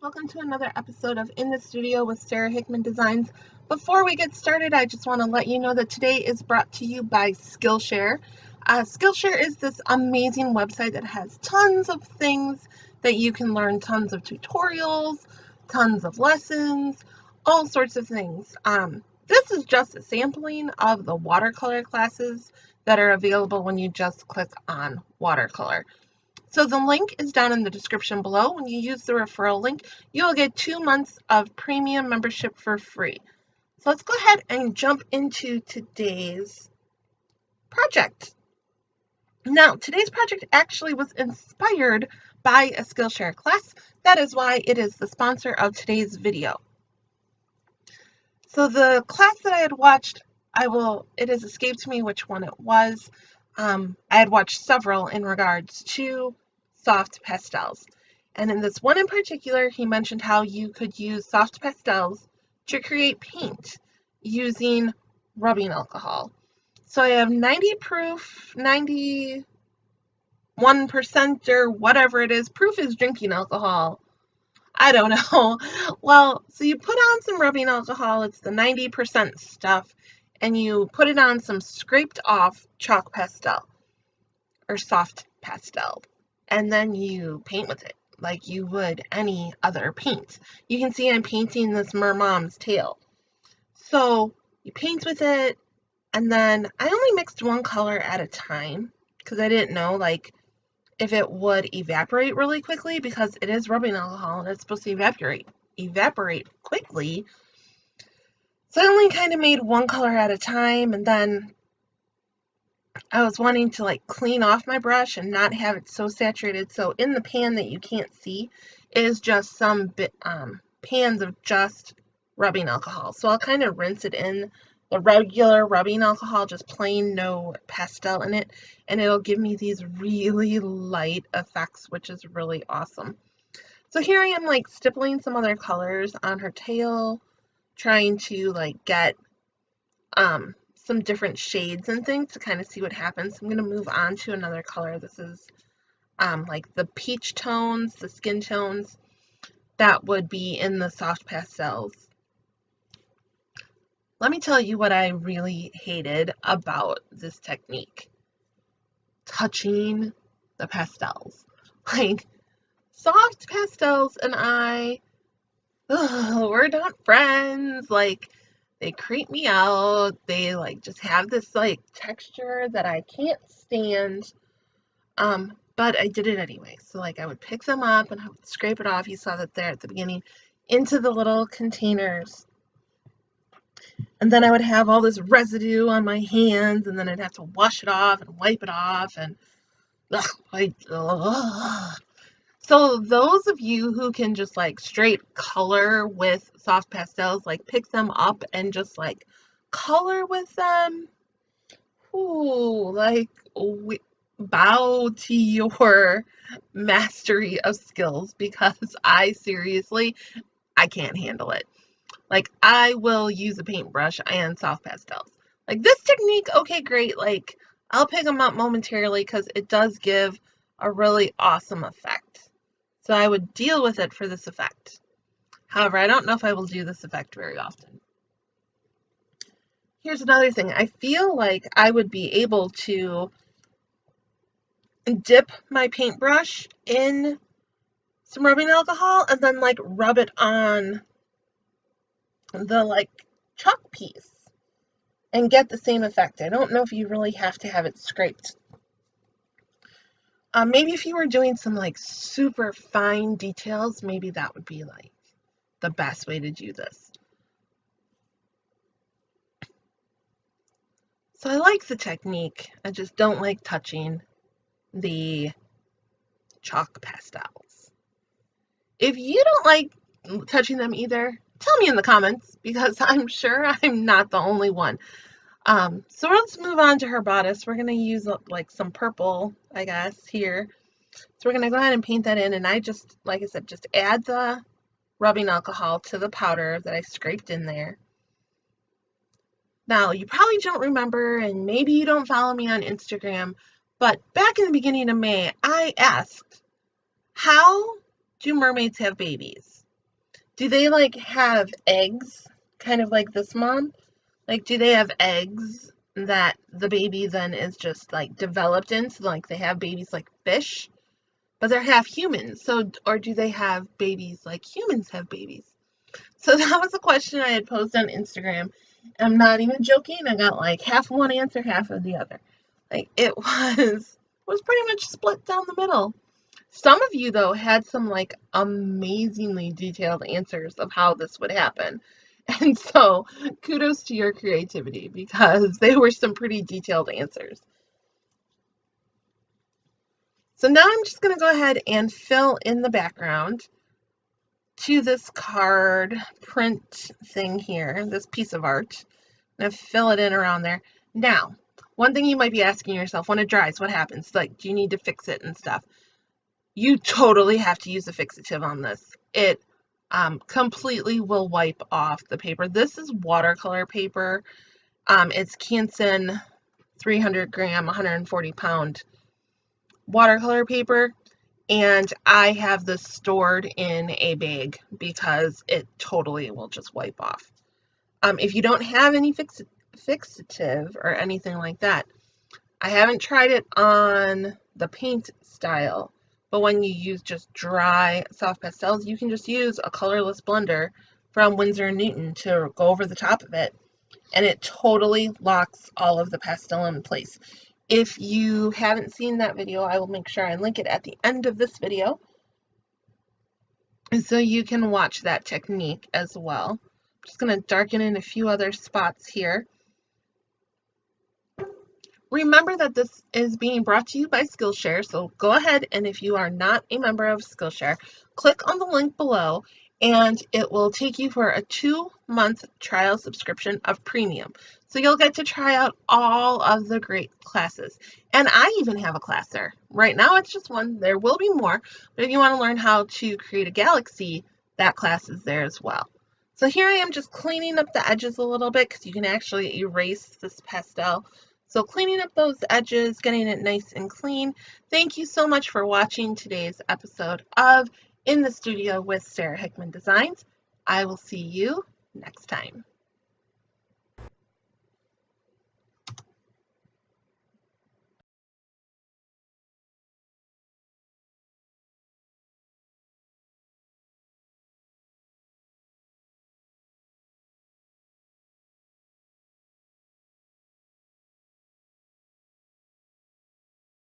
Welcome to another episode of In the Studio with Sara Hickman Designs. Before we get started, I just want to let you know that today is brought to you by Skillshare. Skillshare is this amazing website that has tons of things that you can learn, tons of tutorials, tons of lessons, all sorts of things. This is just a sampling of the watercolor classes that are available when you just click on watercolor. So the link is down in the description below. When you use the referral link, you will get 2 months of premium membership for free. So let's go ahead and jump into today's project. Now, today's project actually was inspired by a Skillshare class. That is why it is the sponsor of today's video. So the class that I had watched, it has escaped me which one it was. I had watched several in regards to soft pastels. And in this one in particular, he mentioned how you could use soft pastels to create paint using rubbing alcohol. So I have 90 proof, 91% or whatever it is. Proof is drinking alcohol. I don't know. Well, so you put on some rubbing alcohol. It's the 90% stuff. And you put it on some scraped off chalk pastel or soft pastel, and then you paint with it like you would any other paint. You can see I'm painting this mermom's tail. So you paint with it, and then I only mixed one color at a time because I didn't know like if it would evaporate really quickly, because it is rubbing alcohol and it's supposed to evaporate quickly. So I only kind of made one color at a time, and then I was wanting to like clean off my brush and not have it so saturated. So in the pan that you can't see is just some pans of just rubbing alcohol. So I'll kind of rinse it in the regular rubbing alcohol, just plain, no pastel in it, and it'll give me these really light effects, which is really awesome. So here I am like stippling some other colors on her tail, trying to like get some different shades and things to kind of see what happens. I'm going to move on to another color. This is like the peach tones, the skin tones that would be in the soft pastels. Let me tell you what I really hated about this technique. Touching the pastels. Like, soft pastels and we're not friends. Like, they creep me out. They like just have this like texture that I can't stand. But I did it anyway. So like I would pick them up and I would scrape it off. You saw that there at the beginning, into the little containers. And then I would have all this residue on my hands, and then I'd have to wash it off and wipe it off, and So those of you who can just like straight color with soft pastels, like pick them up and just like color with them, ooh, like bow to your mastery of skills, because I can't handle it. Like, I will use a paintbrush and soft pastels. Like this technique, okay, great. Like I'll pick them up momentarily because it does give a really awesome effect. So I would deal with it for this effect. However, I don't know if I will do this effect very often. Here's another thing. I feel like I would be able to dip my paintbrush in some rubbing alcohol and then like rub it on the like chalk piece and get the same effect. I don't know if you really have to have it scraped. Maybe if you were doing some like super fine details, maybe that would be like the best way to do this. So I like the technique. I just don't like touching the chalk pastels. If you don't like touching them either, tell me in the comments, because I'm sure I'm not the only one. So let's move on to her bodice. We're going to use like some purple, I guess, here. So we're going to go ahead and paint that in, and I just, like I said, just add the rubbing alcohol to the powder that I scraped in there. Now, you probably don't remember, and maybe you don't follow me on Instagram, but back in the beginning of May, I asked, how do mermaids have babies? Do they like have eggs, kind of like this mom? Like, do they have eggs that the baby then is just like developed in? So, like, they have babies like fish, but they're half human. So, or do they have babies like humans have babies? So, that was a question I had posted on Instagram. I'm not even joking. I got like half of one answer, half of the other. Like, it was pretty much split down the middle. Some of you, though, had some like amazingly detailed answers of how this would happen. And so kudos to your creativity because they were some pretty detailed answers. So now I'm just going to go ahead and fill in the background to this card print thing here, this piece of art. I'm going to fill it in around there. Now, one thing you might be asking yourself, when it dries, what happens? Like, do you need to fix it and stuff? You totally have to use a fixative on this. It completely will wipe off the paper. This is watercolor paper. It's Canson 300 gram, 140 pound watercolor paper. And I have this stored in a bag because it totally will just wipe off. If you don't have any fixative or anything like that, I haven't tried it on the paint style, but when you use just dry soft pastels, you can just use a colorless blender from Winsor & Newton to go over the top of it, and it totally locks all of the pastel in place. If you haven't seen that video, I will make sure I link it at the end of this video, so you can watch that technique as well. I'm just going to darken in a few other spots here. Remember that this is being brought to you by Skillshare, so go ahead and if you are not a member of Skillshare, click on the link below and it will take you for a 2-month trial subscription of premium. So you'll get to try out all of the great classes. And I even have a class there. Right now it's just one. There will be more, but if you want to learn how to create a galaxy, that class is there as well. So here I am just cleaning up the edges a little bit because you can actually erase this pastel. So cleaning up those edges, getting it nice and clean. Thank you so much for watching today's episode of In the Studio with Sara Hickman Designs. I will see you next time.